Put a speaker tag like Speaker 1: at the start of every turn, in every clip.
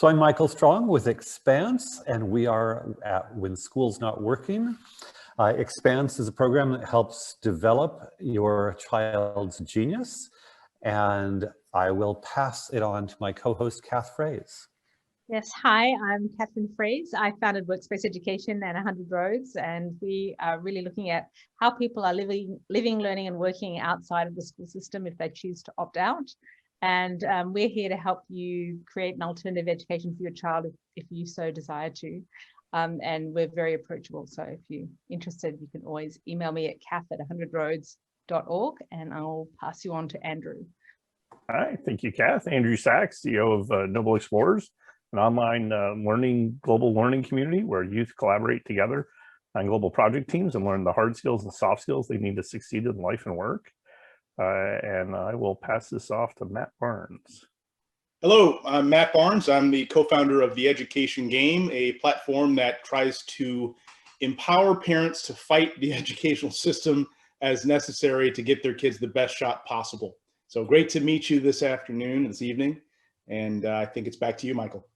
Speaker 1: So I'm Michael Strong with Expanse, and we are at When School's Not Working. Expanse is a program that helps develop your child's genius, and I will pass it on to my co-host, Catherine Fraise.
Speaker 2: Yes, hi, I'm Catherine Fraise. I founded Workspace Education and 100 Roads, and we are really looking at how people are living, learning, and working outside of the school system if they choose to opt out. And we're here to help you create an alternative education for your child if you so desire to. And we're very approachable. So if you're interested, you can always email me at kath@100roads.org and I'll pass you on to Andrew.
Speaker 3: Hi, thank you, Kath. Andrew Sachs, CEO of Noble Explorers, an online global learning community where youth collaborate together on global project teams and learn the hard skills and soft skills they need to succeed in life and work. And I will pass this off to Matt Barnes.
Speaker 4: Hello, I'm Matt Barnes. I'm the co-founder of The Education Game, a platform that tries to empower parents to fight the educational system as necessary to get their kids the best shot possible. So great to meet you this evening, and I think it's back to you, Michael.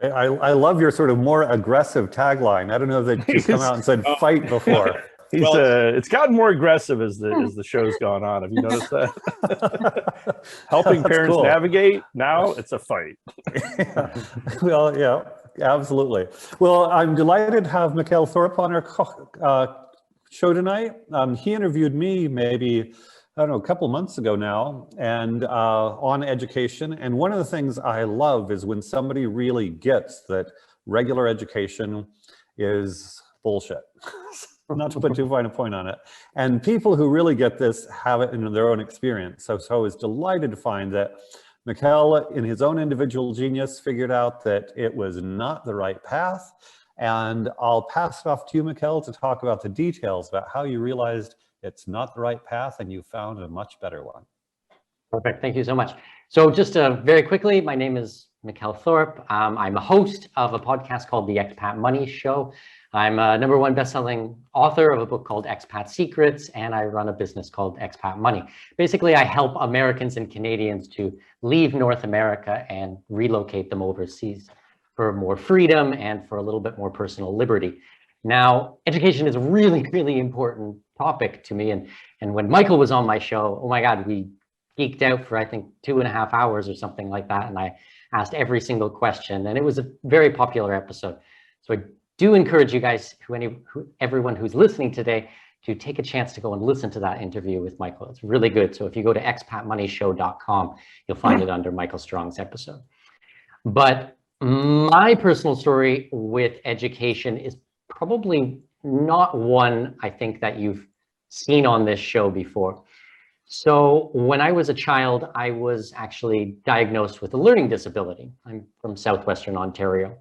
Speaker 1: I love your sort of more aggressive tagline. I don't know that you've come out and said fight before.
Speaker 3: It's gotten more aggressive as the show's gone on. Have you noticed that? Helping parents navigate, now it's a fight.
Speaker 1: Well, yeah, absolutely. Well, I'm delighted to have Mikkel Thorup on our show tonight. He interviewed me maybe, I don't know, a couple months ago now, and on education. And one of the things I love is when somebody really gets that regular education is bullshit. Not to put too fine a point on it. And people who really get this have it in their own experience. So I was delighted to find that Mikkel, in his own individual genius, figured out that it was not the right path. And I'll pass it off to you, Mikkel, to talk about the details about how you realized it's not the right path and you found a much better one.
Speaker 5: Perfect, thank you so much. So just very quickly, my name is Mikkel Thorup. I'm a host of a podcast called The Expat Money Show. I'm a #1 best-selling author of a book called Expat Secrets, and I run a business called Expat Money. Basically, I help Americans and Canadians to leave North America and relocate them overseas for more freedom and for a little bit more personal liberty. Now, education is a really, really important topic to me. And when Michael was on my show, oh my God, we geeked out for, I think, 2.5 hours or something like that. And I asked every single question, and it was a very popular episode. So I do encourage you guys, everyone who's listening today, to take a chance to go and listen to that interview with Michael. It's really good. So if you go to expatmoneyshow.com, you'll find it under Michael Strong's episode. But my personal story with education is probably not one I think that you've seen on this show before. So when I was a child, I was actually diagnosed with a learning disability. I'm from Southwestern Ontario.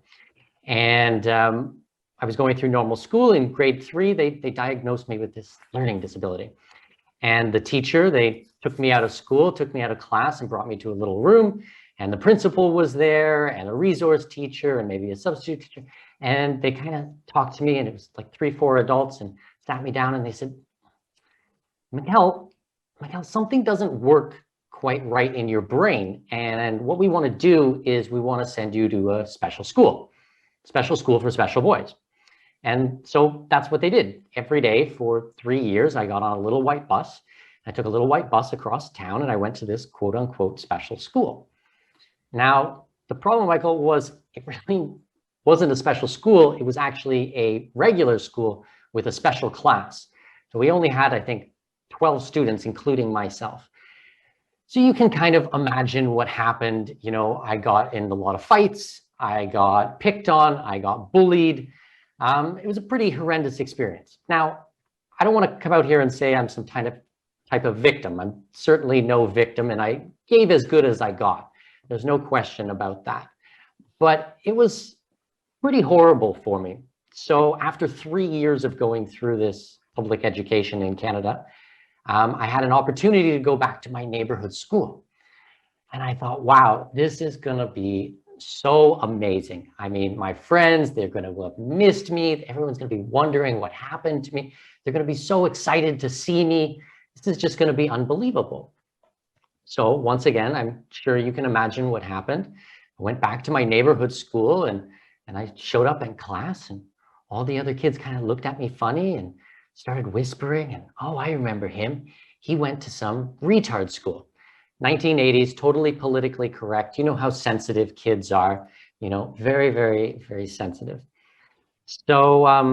Speaker 5: And I was going through normal school. In grade 3, they diagnosed me with this learning disability. And the teacher, they took me out of school, took me out of class and brought me to a little room. And the principal was there and a resource teacher and maybe a substitute teacher. And they kind of talked to me, and it was like 3-4 adults, and sat me down and they said, Mikkel, something doesn't work quite right in your brain. And what we want to do is we want to send you to a special school for special boys. And so that's what they did. Every day for 3 years, I got on a little white bus. I took a little white bus across town and I went to this quote unquote special school. Now, the problem, Michael, was it really wasn't a special school. It was actually a regular school with a special class. So we only had, I think, 12 students, including myself. So you can kind of imagine what happened. You know, I got in a lot of fights. I got picked on. I got bullied. It was a pretty horrendous experience. Now, I don't want to come out here and say I'm some type of victim. I'm certainly no victim, and I gave as good as I got. There's no question about that. But it was pretty horrible for me. So after 3 years of going through this public education in Canada, I had an opportunity to go back to my neighborhood school. And I thought, wow, this is going to be so amazing. I mean, my friends, they're going to have missed me. Everyone's going to be wondering what happened to me. They're going to be so excited to see me. This is just going to be unbelievable. So once again, I'm sure you can imagine what happened. I went back to my neighborhood school and I showed up in class, and all the other kids kind of looked at me funny and started whispering, and oh, I remember him. He went to some retard school. 1980s, totally politically correct. You know how sensitive kids are, you know, very, very, very sensitive. So I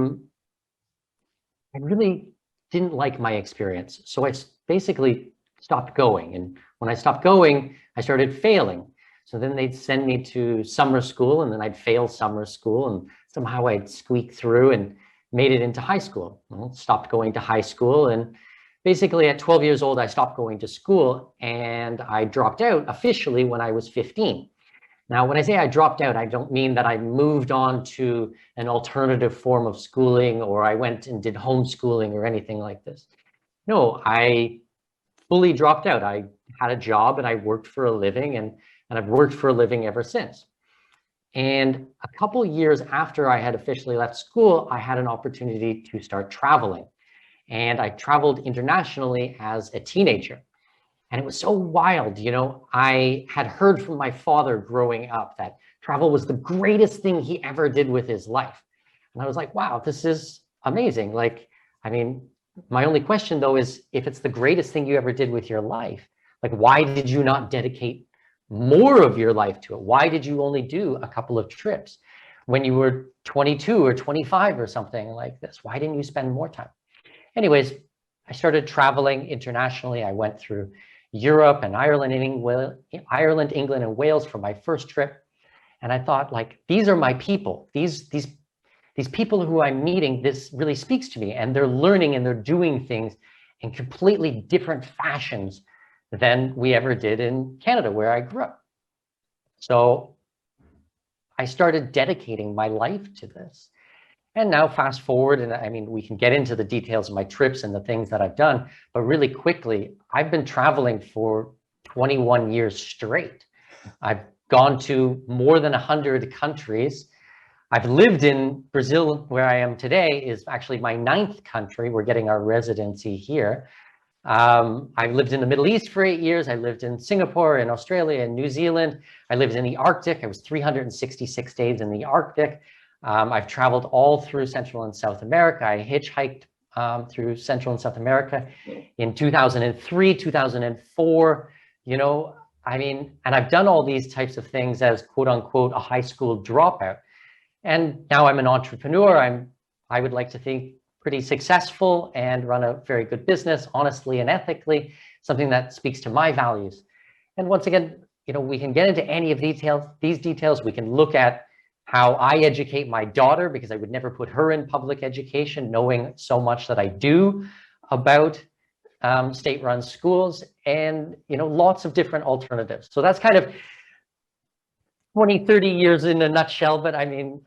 Speaker 5: really didn't like my experience. So I basically stopped going. And when I stopped going, I started failing. So then they'd send me to summer school, and then I'd fail summer school, and somehow I'd squeak through and made it into high school. Well, stopped going to high school, and basically at 12 years old, I stopped going to school, and I dropped out officially when I was 15. Now, when I say I dropped out, I don't mean that I moved on to an alternative form of schooling, or I went and did homeschooling or anything like this. No, I fully dropped out. I had a job and I worked for a living, and I've worked for a living ever since. And a couple years after I had officially left school, I had an opportunity to start traveling. And I traveled internationally as a teenager. And it was so wild, you know. I had heard from my father growing up that travel was the greatest thing he ever did with his life. And I was like, wow, this is amazing. Like, I mean, my only question though is, if it's the greatest thing you ever did with your life, like, why did you not dedicate more of your life to it? Why did you only do a couple of trips when you were 22 or 25 or something like this? Why didn't you spend more time? Anyways, I started traveling internationally. I went through Europe and Ireland, England, and Wales for my first trip. And I thought, like, these are my people. These people who I'm meeting, this really speaks to me, and they're learning and they're doing things in completely different fashions than we ever did in Canada, where I grew up. So I started dedicating my life to this. And now fast forward, and I mean, we can get into the details of my trips and the things that I've done, but really quickly, I've been traveling for 21 years straight. I've gone to more than 100 countries. I've lived in Brazil, where I am today is actually my 9th country. We're getting our residency here. I've lived in the Middle East for 8 years. I lived in Singapore, in Australia, and New Zealand. I lived in the Arctic. I was 366 days in the Arctic. I've traveled all through Central and South America. I hitchhiked through Central and South America in 2003, 2004, you know, I mean, and I've done all these types of things as quote unquote a high school dropout. And now I'm an entrepreneur. I would like to think pretty successful and run a very good business, honestly and ethically, something that speaks to my values. And once again, you know, we can get into any of these details. We can look at how I educate my daughter, because I would never put her in public education, knowing so much that I do about state-run schools, and, you know, lots of different alternatives. So that's kind of 20, 30 years in a nutshell, but I mean,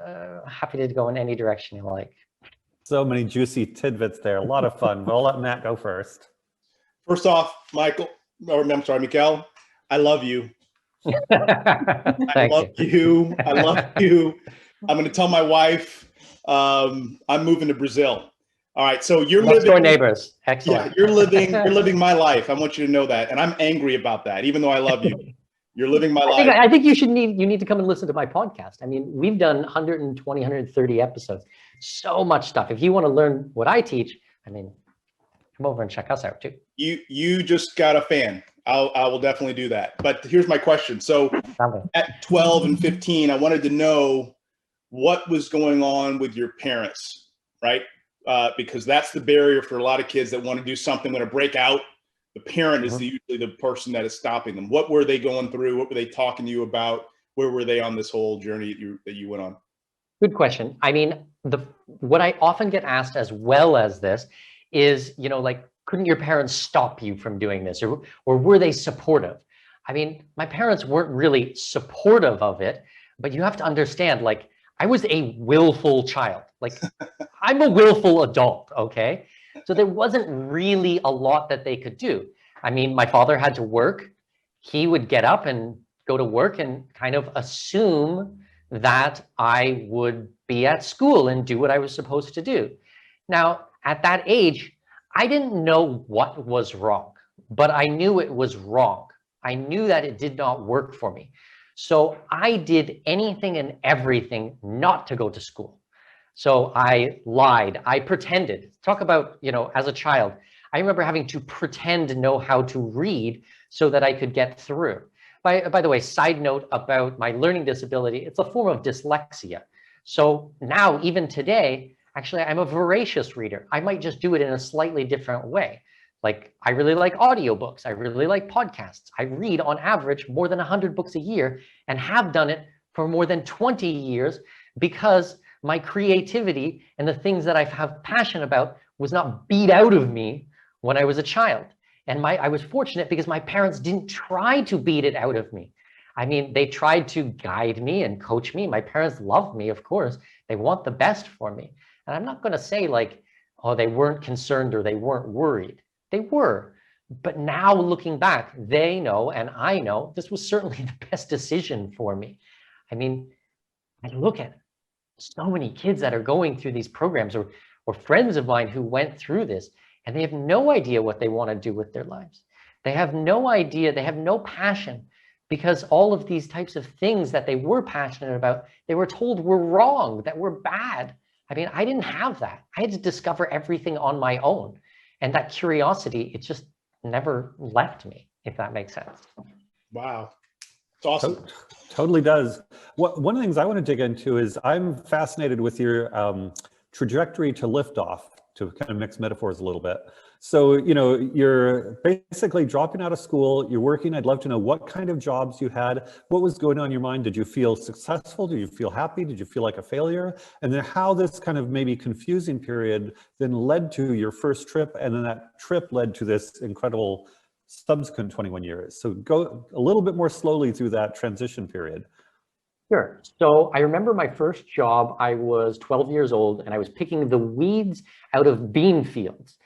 Speaker 5: happy to go in any direction you like.
Speaker 1: So many juicy tidbits there. A lot of fun. But I'll let Matt go first.
Speaker 4: First off, Mikkel, I love you. I love you. I love you. I'm going to tell my wife I'm moving to Brazil. All right. So you're
Speaker 5: next door
Speaker 4: living
Speaker 5: neighbors. Excellent.
Speaker 4: Yeah, you're living my life. I want you to know that. And I'm angry about that, even though I love you. You're living my life.
Speaker 5: I think you need to come and listen to my podcast. I mean, we've done 120, 130 episodes. So much stuff. If you want to learn what I teach, I mean, come over and check us out too.
Speaker 4: You just got a fan. I will definitely do that. But here's my question. So at 12 and 15, I wanted to know what was going on with your parents, right? Because that's the barrier for a lot of kids that want to do something, want to break out. The parent is usually the person that is stopping them. What were they going through? What were they talking to you about? Where were they on this whole journey that you went on?
Speaker 5: Good question. I mean, what I often get asked as well as this is, you know, like, couldn't your parents stop you from doing this? Or were they supportive? I mean, my parents weren't really supportive of it, but you have to understand, like, I was a willful child. Like, I'm a willful adult, okay? So there wasn't really a lot that they could do. I mean, my father had to work. He would get up and go to work and kind of assume that I would be at school and do what I was supposed to do. Now, at that age, I didn't know what was wrong, but I knew it was wrong. I knew that it did not work for me. So I did anything and everything not to go to school. So I lied, I pretended. Talk about, as a child, I remember having to pretend to know how to read so that I could get through. By the way, side note about my learning disability, it's a form of dyslexia. So now, even today, actually, I'm a voracious reader. I might just do it in a slightly different way. Like, I really like audiobooks. I really like podcasts. I read on average more than 100 books a year and have done it for more than 20 years because my creativity and the things that I have passion about was not beat out of me when I was a child. And I was fortunate because my parents didn't try to beat it out of me. I mean, they tried to guide me and coach me. My parents love me, of course. They want the best for me. And I'm not going to say like, oh, they weren't concerned or they weren't worried. They were. But now looking back, they know and I know this was certainly the best decision for me. I mean, I look at so many kids that are going through these programs or friends of mine who went through this, and they have no idea what they want to do with their lives. They have no idea, they have no passion, because all of these types of things that they were passionate about, they were told were wrong, that were bad. I mean, I didn't have that. I had to discover everything on my own. And that curiosity, it just never left me, if that makes sense.
Speaker 4: Wow. It's awesome.
Speaker 1: Totally does. One of the things I want to dig into is I'm fascinated with your trajectory to liftoff, to kind of mix metaphors a little bit. So, you're basically dropping out of school, you're working. I'd love to know what kind of jobs you had, what was going on in your mind. Did you feel successful? Did you feel happy? Did you feel like a failure? And then how this kind of maybe confusing period then led to your first trip, and then that trip led to this incredible subsequent 21 years. So go a little bit more slowly through that transition period.
Speaker 5: Sure. So I remember my first job, I was 12 years old and I was picking the weeds out of bean fields.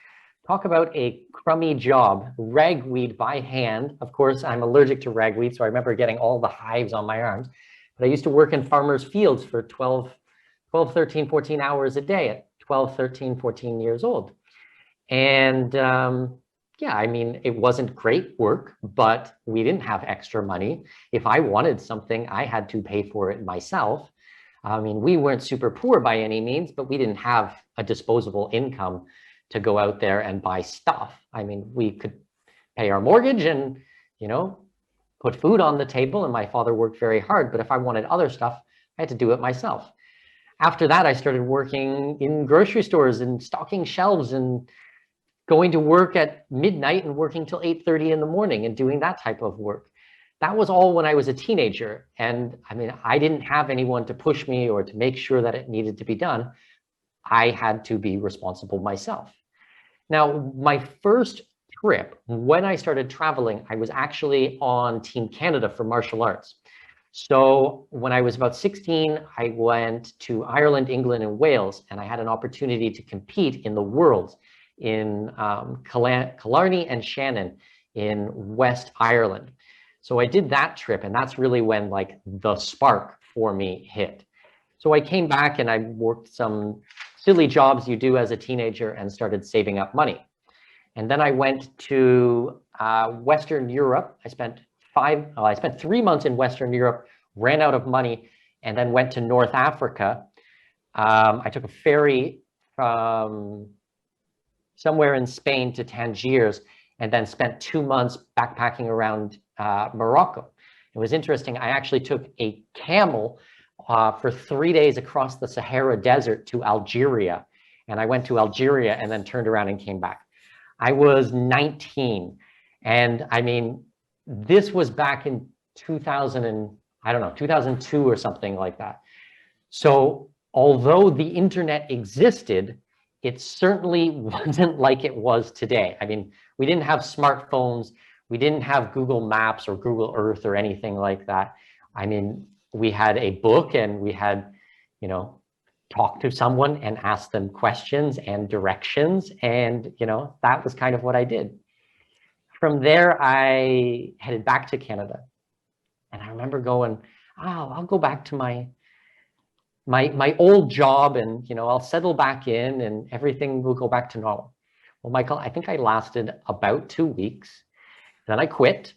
Speaker 5: Talk about a crummy job, ragweed by hand. Of course, I'm allergic to ragweed, so I remember getting all the hives on my arms. But I used to work in farmers' fields for 12, 13, 14 hours a day at 12, 13, 14 years old. And yeah, I mean, it wasn't great work, but we didn't have extra money. If I wanted something, I had to pay for it myself. I mean, we weren't super poor by any means, but we didn't have a disposable income to go out there and buy stuff. I mean, we could pay our mortgage and, put food on the table, and my father worked very hard, but if I wanted other stuff, I had to do it myself. After that, I started working in grocery stores and stocking shelves and going to work at midnight and working till 8:30 in the morning and doing that type of work. That was all when I was a teenager. And I mean, I didn't have anyone to push me or to make sure that it needed to be done. I had to be responsible myself. Now, my first trip, when I started traveling, I was actually on Team Canada for martial arts. So when I was about 16, I went to Ireland, England, and Wales, and I had an opportunity to compete in the Worlds in Killarney and Shannon in West Ireland. So I did that trip, and that's really when like the spark for me hit. So I came back and I worked some silly jobs you do as a teenager and started saving up money. And then I went to Western Europe. I spent 3 months in Western Europe, ran out of money, and then went to North Africa. I took a ferry from somewhere in Spain to Tangiers, and then spent 2 months backpacking around Morocco. It was interesting. I actually took a camel for 3 days across the Sahara Desert to Algeria. And I went to Algeria and then turned around and came back. I was 19. And I mean, this was back in 2002 or something like that. So although the internet existed, it certainly wasn't like it was today. I mean, we didn't have smartphones. We didn't have Google Maps or Google Earth or anything like that. I mean, we had a book and we had, talk to someone and ask them questions and directions. And, that was kind of what I did. From there, I headed back to Canada. And I remember going, I'll go back to my old job and, I'll settle back in and everything will go back to normal. Well, Michael, I think I lasted about 2 weeks. Then I quit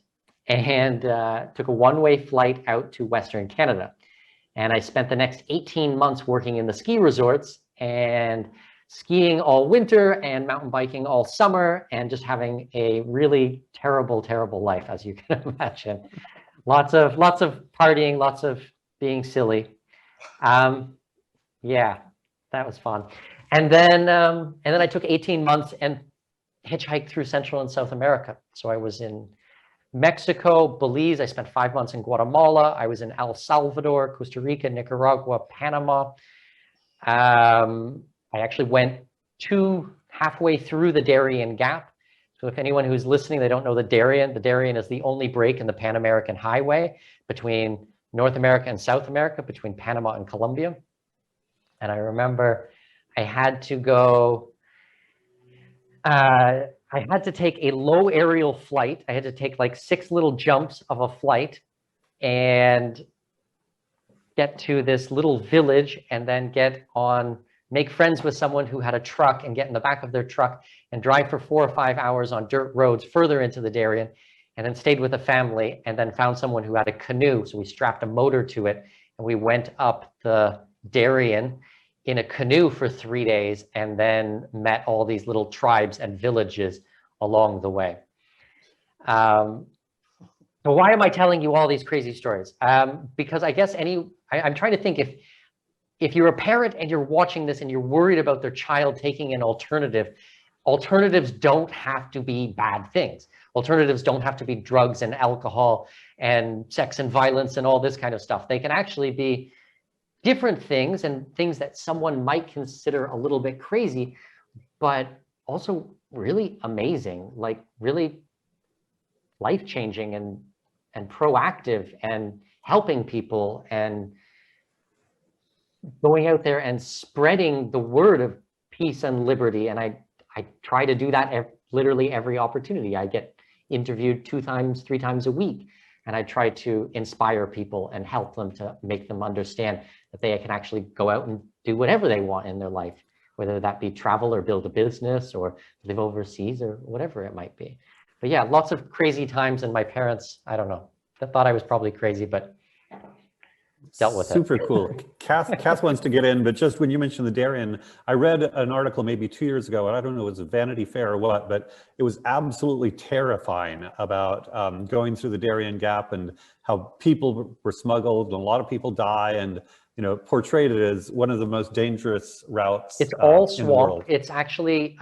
Speaker 5: and took a one-way flight out to Western Canada. And I spent the next 18 months working in the ski resorts and skiing all winter and mountain biking all summer and just having a really terrible, terrible life, as you can imagine. Lots of partying, lots of being silly. Yeah, that was fun. And then I took 18 months and hitchhiked through Central and South America. So I was in Mexico, Belize. I spent 5 months in Guatemala. I was in El Salvador, Costa Rica, Nicaragua, Panama. I actually went halfway through the Darien Gap. So if anyone who's listening, they don't know the Darien is the only break in the Pan American Highway between North America and South America, between Panama and Colombia. And I remember I had to go, I had to take a low aerial flight. I had to take like 6 little jumps of a flight and get to this little village and then make friends with someone who had a truck and get in the back of their truck and drive for 4 or 5 hours on dirt roads further into the Darien, and then stayed with a family and then found someone who had a canoe. So we strapped a motor to it and we went up the Darien in a canoe for 3 days and then met all these little tribes and villages along the way. So why am I telling you all these crazy stories? Because I guess I'm trying to think if you're a parent and you're watching this and you're worried about their child taking an alternative, alternatives don't have to be bad things. Alternatives don't have to be drugs and alcohol and sex and violence and all this kind of stuff. They can actually be different things and things that someone might consider a little bit crazy, but also really amazing, like really life-changing and proactive and helping people and going out there and spreading the word of peace and liberty. And I try to do that literally every opportunity. I get interviewed 2 times, 3 times a week. And I try to inspire people and help them to make them understand that they can actually go out and do whatever they want in their life, whether that be travel or build a business or live overseas or whatever it might be. But yeah, lots of crazy times. And my parents, I don't know, they thought I was probably crazy, but dealt with it.
Speaker 1: Super cool. Kath wants to get in, but just when you mentioned the Darien, I read an article maybe 2 years ago, and I don't know if it was a Vanity Fair or what, but it was absolutely terrifying about going through the Darien Gap and how people were smuggled and a lot of people die, and portrayed it as one of the most dangerous routes.
Speaker 5: It's all
Speaker 1: in the world.
Speaker 5: swamp. It's actually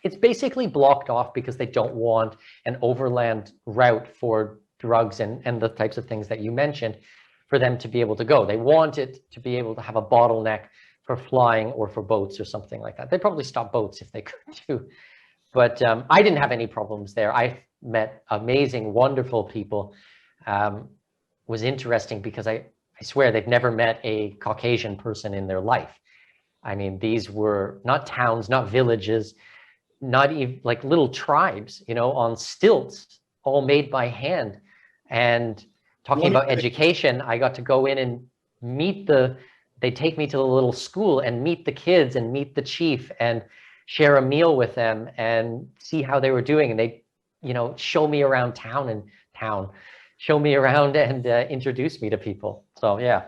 Speaker 5: it's basically blocked off because they don't want an overland route for drugs and the types of things that you mentioned for them to be able to go. They want it to be able to have a bottleneck for flying or for boats or something like that. They'd probably stop boats if they could too. But I didn't have any problems there. I met amazing, wonderful people. Was interesting because I swear they've never met a Caucasian person in their life. I mean, these were not towns, not villages, not even like little tribes, on stilts, all made by hand. And talking about education, I got to go in and they take me to the little school and meet the kids and meet the chief and share a meal with them and see how they were doing. And they, show me around show me around and introduce me to people. So yeah.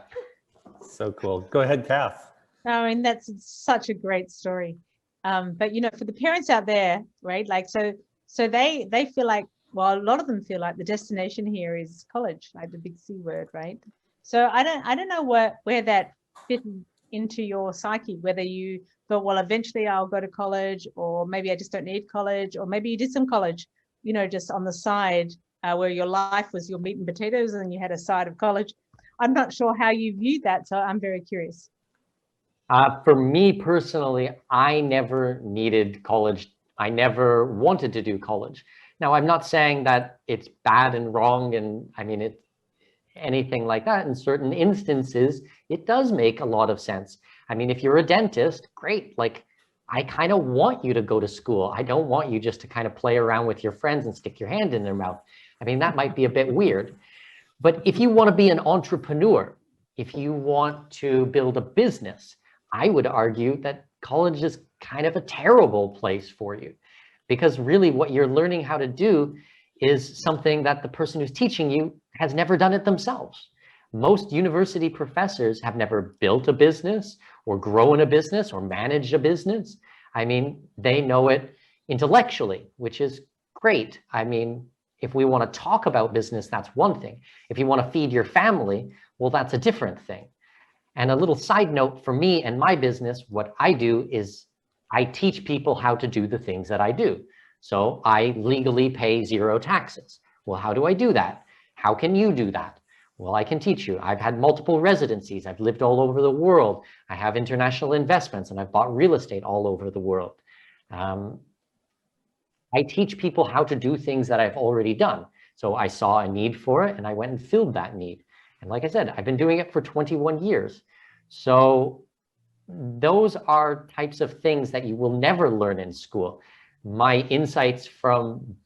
Speaker 1: So cool. Go ahead, Kath.
Speaker 2: I mean, that's such a great story. But, for the parents out there, right? Like, so they feel like, well, a lot of them feel like the destination here is college, like the big C word, right? So I don't know where that fit into your psyche, whether you thought, well, eventually I'll go to college, or maybe I just don't need college, or maybe you did some college, just on the side where your life was your meat and potatoes and you had a side of college. I'm not sure how you viewed that, so I'm very curious.
Speaker 5: For me personally, I never needed college. I never wanted to do college. Now, I'm not saying that it's bad and wrong, and I mean, anything like that. In certain instances, it does make a lot of sense. I mean, if you're a dentist, great. Like, I kind of want you to go to school. I don't want you just to kind of play around with your friends and stick your hand in their mouth. I mean, that might be a bit weird. But if you want to be an entrepreneur, if you want to build a business, I would argue that college is kind of a terrible place for you. Because really what you're learning how to do is something that the person who's teaching you has never done it themselves. Most university professors have never built a business or grown a business or managed a business. I mean, they know it intellectually, which is great. I mean, if we want to talk about business, that's one thing. If you want to feed your family, well, that's a different thing. And a little side note for me and my business, what I do is I teach people how to do the things that I do. So I legally pay 0 taxes. Well, how do I do that? How can you do that? Well, I can teach you. I've had multiple residencies. I've lived all over the world. I have international investments, and I've bought real estate all over the world. I teach people how to do things that I've already done. So I saw a need for it, and I went and filled that need. And like I said, I've been doing it for 21 years. So those are types of things that you will never learn in school. My insights from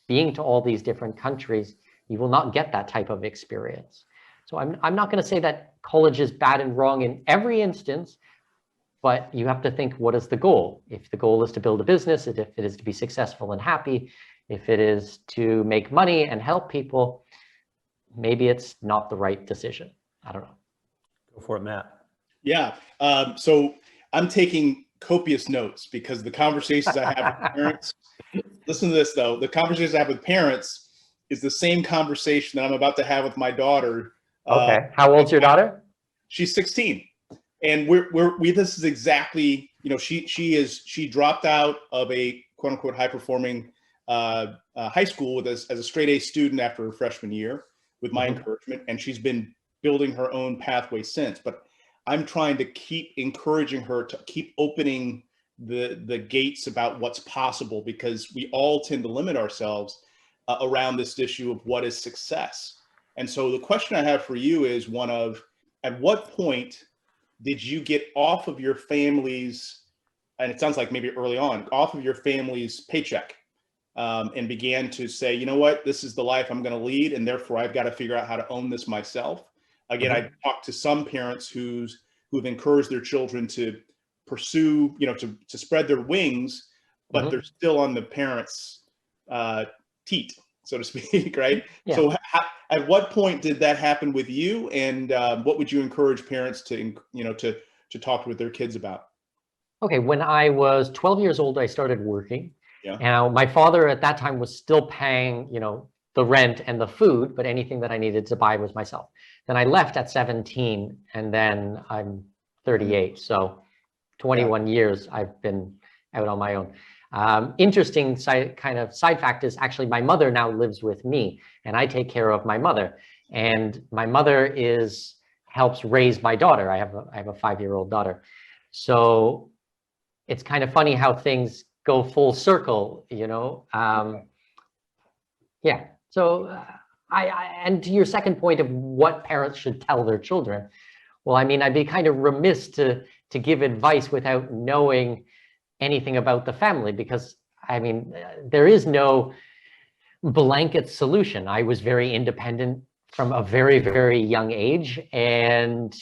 Speaker 5: being to all these different countries, you will not get that type of experience. So I'm not going to say that college is bad and wrong in every instance, but you have to think, what is the goal? If the goal is to build a business, if it is to be successful and happy, if it is to make money and help people, maybe it's not the right decision. I don't know.
Speaker 1: Go for it, Matt.
Speaker 4: Yeah. So I'm taking copious notes because the conversations I have with parents, listen to this though, the conversations I have with parents is the same conversation that I'm about to have with my daughter.
Speaker 5: Okay. How old's your daughter?
Speaker 4: She's 16. And this is exactly, you know, she dropped out of a quote unquote high performing high school as a straight A student after her freshman year with my encouragement. And she's been building her own pathway since, but I'm trying to keep encouraging her to keep opening the gates about what's possible, because we all tend to limit ourselves around this issue of what is success. And so the question I have for you is one of, at what point did you get off of your family's, and it sounds like maybe early on, off of your family's paycheck and began to say, you know what, this is the life I'm going to lead, and therefore I've got to figure out how to own this myself. Again, I talked to some parents who've encouraged their children to pursue, you know, to spread their wings, but they're still on the parents' teat, so to speak, right? Yeah. So at what point did that happen with you, and what would you encourage parents to, you know, to talk with their kids about?
Speaker 5: Okay, when I was 12 years old, I started working.
Speaker 4: Yeah.
Speaker 5: Now, my father at that time was still paying, you know, the rent and the food, but anything that I needed to buy was myself. Then I left at 17, and then I'm 38. So 21 years I've been out on my own. Interesting side fact is actually my mother now lives with me, and I take care of my mother. And my mother helps raise my daughter. I have a 5-year-old daughter. So it's kind of funny how things go full circle, you know. Yeah. So and to your second point of what parents should tell their children, well, I mean, I'd be kind of remiss to give advice without knowing anything about the family, because I mean, there is no blanket solution. I was very independent from a very, very young age, and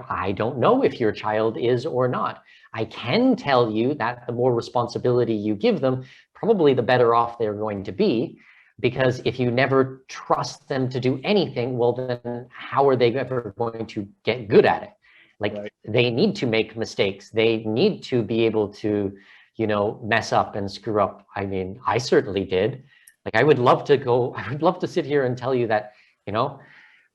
Speaker 5: I don't know if your child is or not. I can tell you that the more responsibility you give them, probably the better off they're going to be. Because if you never trust them to do anything, well, then how are they ever going to get good at it? Like, they need to make mistakes. They need to be able to, you know, mess up and screw up. I mean, I certainly did. Like, I would love to sit here and tell you that, you know,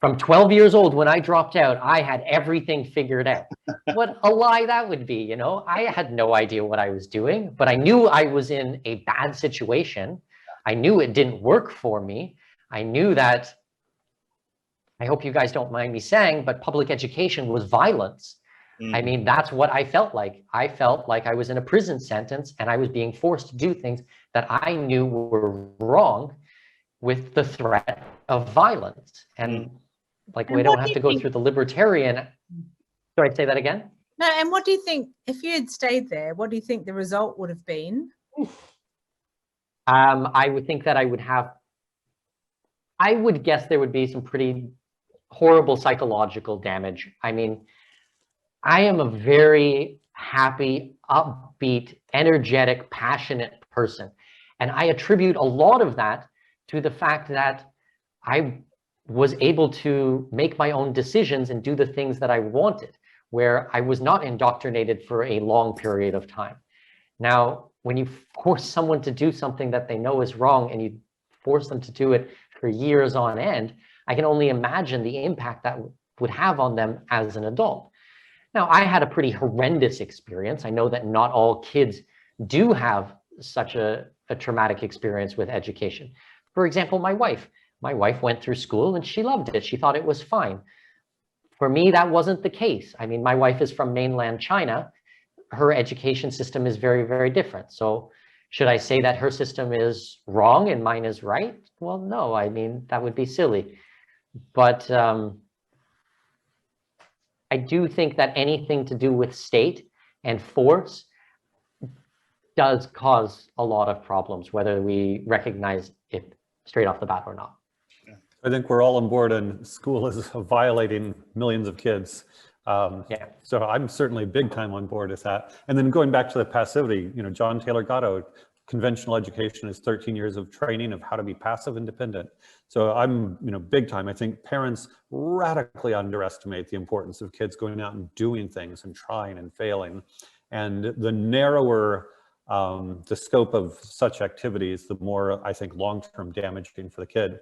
Speaker 5: from 12 years old, when I dropped out, I had everything figured out. What a lie that would be, you know? I had no idea what I was doing, but I knew I was in a bad situation. I knew it didn't work for me. I knew that, I hope you guys don't mind me saying, but public education was violence. I mean, that's what I felt like. I felt like I was in a prison sentence, and I was being forced to do things that I knew were wrong with the threat of violence. And like, we don't have to go through the libertarian. Sorry, say that again?
Speaker 6: No, and what do you think, if you had stayed there, what do you think the result would have been?
Speaker 5: I would think that I would guess there would be some pretty horrible psychological damage. I mean, I am a very happy, upbeat, energetic, passionate person. And I attribute a lot of that to the fact that I was able to make my own decisions and do the things that I wanted, where I was not indoctrinated for a long period of time. Now, when you force someone to do something that they know is wrong and you force them to do it for years on end, I can only imagine the impact that would have on them as an adult. Now, I had a pretty horrendous experience. I know that not all kids do have such a traumatic experience with education. For example, my wife went through school and she loved it. She thought it was fine. For me, that wasn't the case. I mean, my wife is from mainland China. Her education system is very, very different. So should I say that her system is wrong and mine is right? Well, no, I mean, that would be silly. But I do think that anything to do with state and force does cause a lot of problems, whether we recognize it straight off the bat or not.
Speaker 1: I think we're all on board, and school is violating millions of kids.
Speaker 5: Yeah.
Speaker 1: So I'm certainly big time on board with that. And then going back to the passivity, you know, John Taylor Gatto, conventional education is 13 years of training of how to be passive independent. So I'm, you know, big time. I think parents radically underestimate the importance of kids going out and doing things and trying and failing. And the narrower the scope of such activities, the more, I think, long-term damaging for the kid.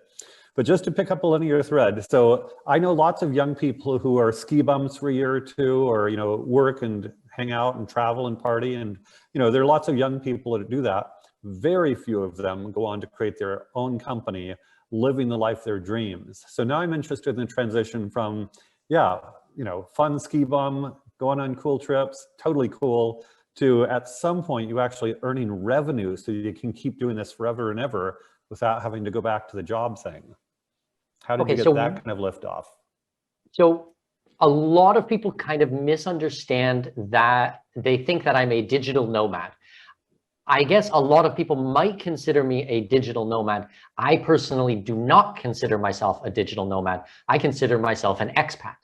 Speaker 1: But just to pick up a linear thread, so I know lots of young people who are ski bums for a year or two, or, you know, work and hang out and travel and party. And, you know, there are lots of young people that do that. Very few of them go on to create their own company, living the life of their dreams. So now I'm interested in the transition from, yeah, you know, fun ski bum, going on cool trips, totally cool, to at some point you actually earning revenue so you can keep doing this forever and ever without having to go back to the job thing. How did you get that kind of lift off?
Speaker 5: So a lot of people kind of misunderstand that. They think that I'm a digital nomad. I guess a lot of people might consider me a digital nomad. I personally do not consider myself a digital nomad. I consider myself an expat.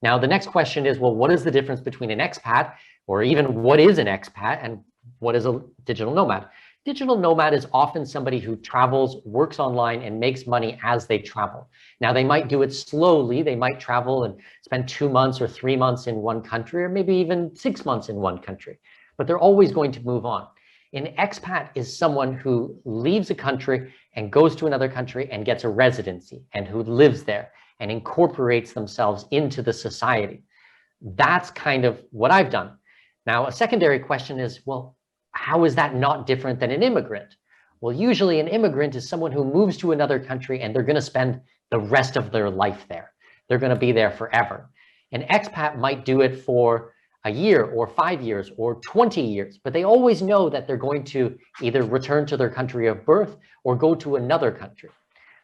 Speaker 5: Now, the next question is, well, what is the difference between an expat, or even what is an expat, and what is a digital nomad? Digital nomad is often somebody who travels, works online, and makes money as they travel. Now, they might do it slowly. They might travel and spend 2 months or 3 months in one country, or maybe even 6 months in one country, but they're always going to move on. An expat is someone who leaves a country and goes to another country and gets a residency, and who lives there and incorporates themselves into the society. That's kind of what I've done. Now, a secondary question is, well, how is that not different than an immigrant? Well, usually an immigrant is someone who moves to another country and they're going to spend the rest of their life there. They're going to be there forever. An expat might do it for a year or 5 years or 20 years, but they always know that they're going to either return to their country of birth or go to another country.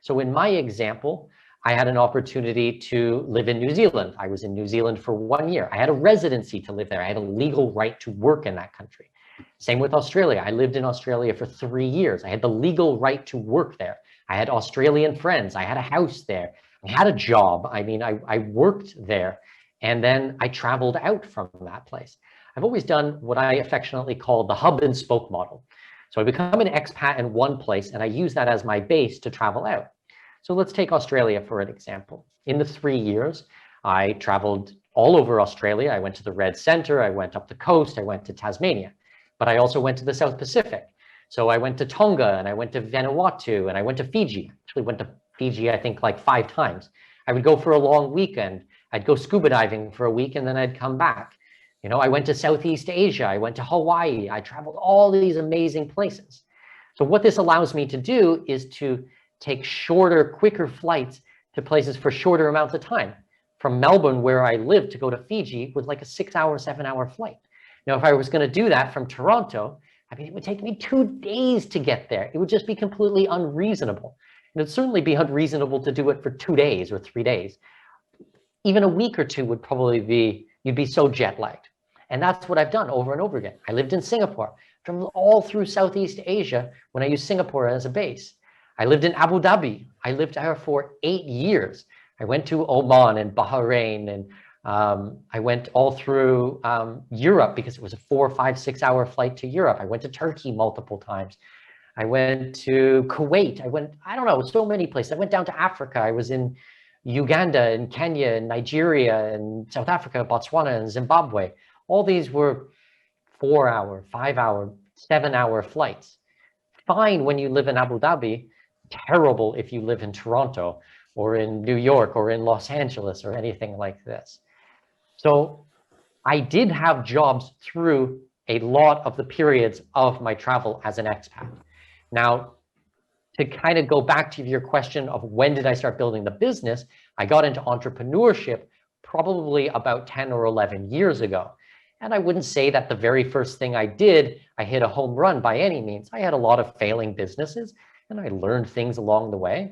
Speaker 5: So in my example, I had an opportunity to live in New Zealand. I was in New Zealand for 1 year. I had a residency to live there. I had a legal right to work in that country. Same with Australia. I lived in Australia for 3 years. I had the legal right to work there. I had Australian friends. I had a house there. I had a job. I mean, I worked there. And then I traveled out from that place. I've always done what I affectionately call the hub and spoke model. So I become an expat in one place and I use that as my base to travel out. So let's take Australia for an example. In the 3 years, I traveled all over Australia. I went to the Red Centre, I went up the coast, I went to Tasmania, but I also went to the South Pacific. So I went to Tonga and I went to Vanuatu and I went to Fiji. Actually went to Fiji, I think like 5 times. I would go for a long weekend. I'd go scuba diving for a week and then I'd come back. You know, I went to Southeast Asia, I went to Hawaii, I traveled all these amazing places. So what this allows me to do is to take shorter, quicker flights to places for shorter amounts of time. From Melbourne, where I live, to go to Fiji was like a 6-hour, 7-hour flight. Now, if I was going to do that from Toronto, I mean, it would take me 2 days to get there. It would just be completely unreasonable. And it'd certainly be unreasonable to do it for 2 days or 3 days. Even a week or two would probably be, you'd be so jet lagged. And that's what I've done over and over again. I lived in Singapore, traveled all through Southeast Asia when I used Singapore as a base. I lived in Abu Dhabi. I lived there for 8 years. I went to Oman and Bahrain, and I went all through Europe because it was a 4, 5, 6 hour flight to Europe. I went to Turkey multiple times. I went to Kuwait. I don't know, so many places. I went down to Africa. I was in Uganda and Kenya and Nigeria and South Africa, Botswana and Zimbabwe. All these were 4-hour, 5-hour, 7-hour flights. Fine when you live in Abu Dhabi, terrible if you live in Toronto or in New York or in Los Angeles or anything like this. So I did have jobs through a lot of the periods of my travel as an expat. Now, to kind of go back to your question of when did I start building the business, I got into entrepreneurship probably about 10 or 11 years ago. And I wouldn't say that the very first thing I did, I hit a home run by any means. I had a lot of failing businesses and I learned things along the way.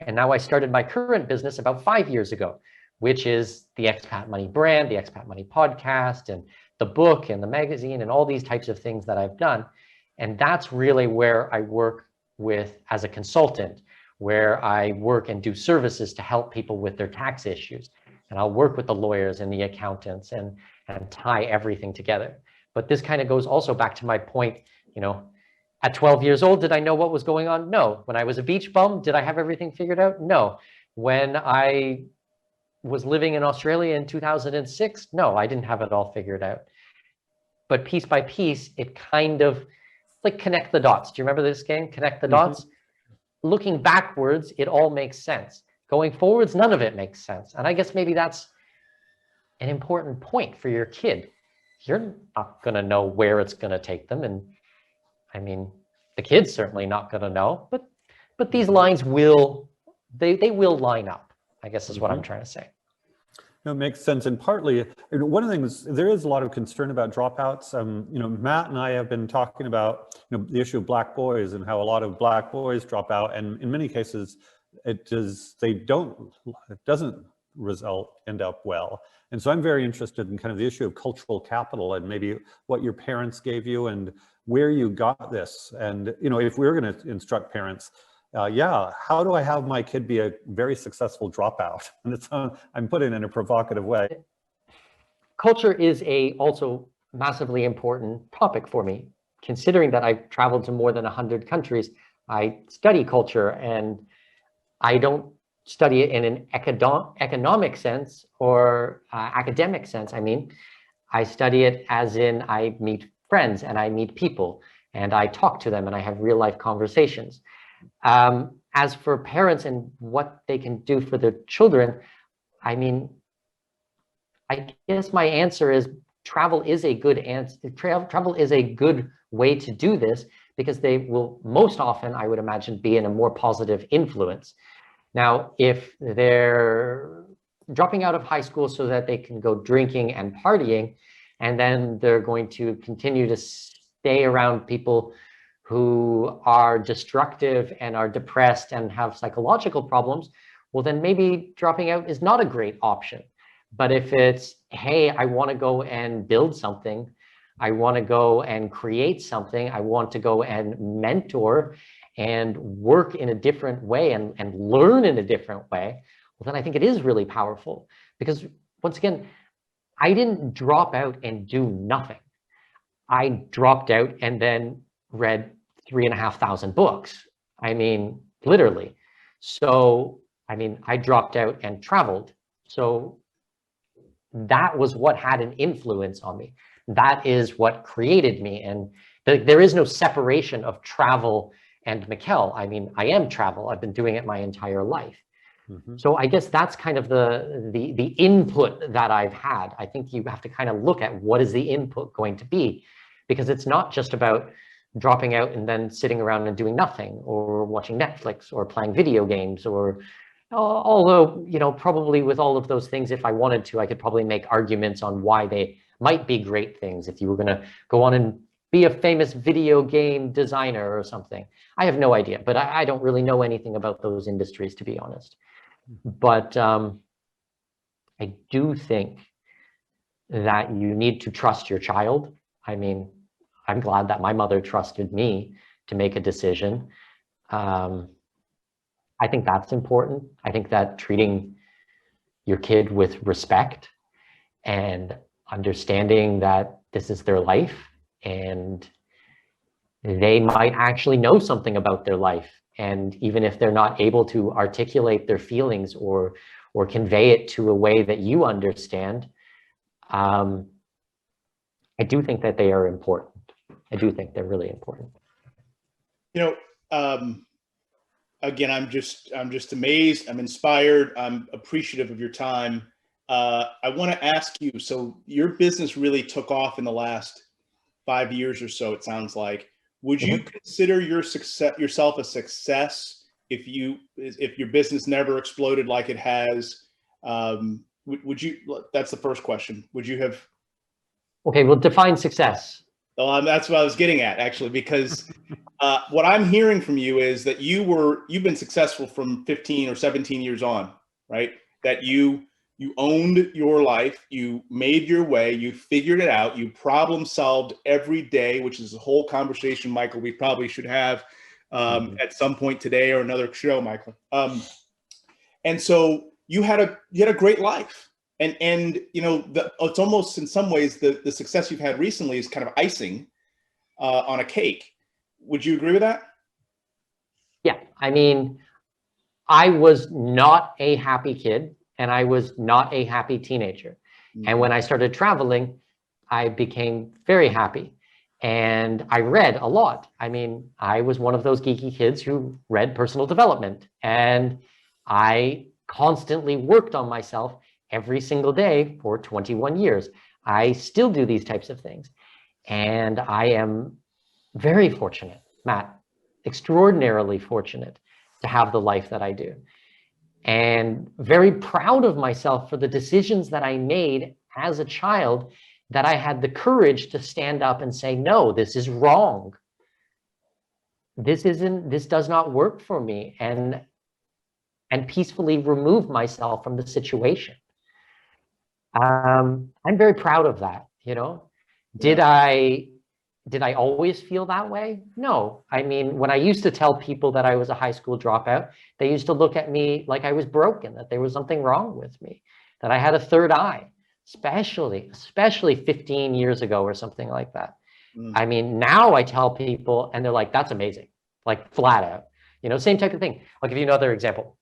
Speaker 5: And now I started my current business about 5 years ago, which is the Expat Money brand, the Expat Money podcast, and the book and the magazine and all these types of things that I've done. And that's really where I work with as a consultant, where I work and do services to help people with their tax issues. And I'll work with the lawyers and the accountants and tie everything together. But this kind of goes also back to my point, at 12 years old, did I know what was going on? No. When I was a beach bum, did I have everything figured out? No. When I was living in Australia in 2006, no, I didn't have it all figured out. But piece by piece, it kind of like connect the dots. Do you remember this game, Connect the Dots? Looking backwards, it all makes sense. Going forwards, none of it makes sense. And I guess maybe that's an important point for your kid. You're not going to know where it's going to take them. And I mean, the kid's certainly not going to know, but these lines will, they will line up, I guess is what I'm trying to say.
Speaker 1: No, it makes sense. And partly, one of the things, there is a lot of concern about dropouts. Matt and I have been talking about the issue of black boys and how a lot of black boys drop out. And in many cases, it doesn't end up well. And so I'm very interested in kind of the issue of cultural capital and maybe what your parents gave you and where you got this. And, if we're going to instruct parents, how do I have my kid be a very successful dropout? And I'm putting it in a provocative way.
Speaker 5: Culture is also massively important topic for me. Considering that I've traveled to more than 100 countries, I study culture, and I don't study it in an economic sense or academic sense. I study it as in I meet friends and I meet people and I talk to them and I have real life conversations. As for parents and what they can do for their children, I guess my answer is travel is a good answer. Travel is a good way to do this because they will most often, I would imagine, be in a more positive influence. Now, if they're dropping out of high school so that they can go drinking and partying, and then they're going to continue to stay around people who are destructive and are depressed and have psychological problems, well, then maybe dropping out is not a great option. But if it's, hey, I want to go and build something, I want to go and create something, I want to go and mentor and work in a different way and learn in a different way, well, then I think it is really powerful. Because once again, I didn't drop out and do nothing. I dropped out and then read 3,500 books. Literally. So, I dropped out and traveled. So that was what had an influence on me. That is what created me. And there is no separation of travel and Mikkel. I am travel. I've been doing it my entire life. So I guess that's kind of the input that I've had. I think you have to kind of look at what is the input going to be, because it's not just about dropping out and then sitting around and doing nothing or watching Netflix or playing video games or although, probably with all of those things, if I wanted to, I could probably make arguments on why they might be great things. If you were going to go on and be a famous video game designer or something. I have no idea, but I don't really know anything about those industries, to be honest. But I do think that you need to trust your child. I'm glad that my mother trusted me to make a decision. I think that's important. I think that treating your kid with respect and understanding that this is their life and they might actually know something about their life. And even if they're not able to articulate their feelings or convey it to a way that you understand, I do think that they are important. I do think they're really important.
Speaker 4: You know, again, I'm just amazed. I'm inspired. I'm appreciative of your time. I want to ask you, so your business really took off in the last 5 years or so, it sounds like. Would you consider yourself a success if your business never exploded like it has? Would you, that's the first question. Would you have?
Speaker 5: Okay, well, define success.
Speaker 4: Well, that's what I was getting at, actually, because what I'm hearing from you is that you've been successful from 15 or 17 years on, right? That you owned your life, you made your way, you figured it out, you problem solved every day, which is a whole conversation, Michael, we probably should have at some point today or another show, Michael. And so you had a great life. And you know, it's almost in some ways the success you've had recently is kind of icing on a cake. Would you agree with that?
Speaker 5: Yeah, I mean, I was not a happy kid and I was not a happy teenager. And when I started traveling, I became very happy and I read a lot. I mean, I was one of those geeky kids who read personal development, and I constantly worked on myself every single day for 21 years. I still do these types of things. And I am very fortunate, Matt, extraordinarily fortunate to have the life that I do. And very proud of myself for the decisions that I made as a child, that I had the courage to stand up and say, no, this is wrong. This does not work for me, and peacefully remove myself from the situation. I'm very proud of that, you know. Did I always feel that way? No. I mean, when I used to tell people that I was a high school dropout, they used to look at me like I was broken, that there was something wrong with me, that I had a third eye, especially 15 years ago or something like that. I mean, now I tell people and they're like, that's amazing, like flat out, you know, same type of thing. I'll give you another example.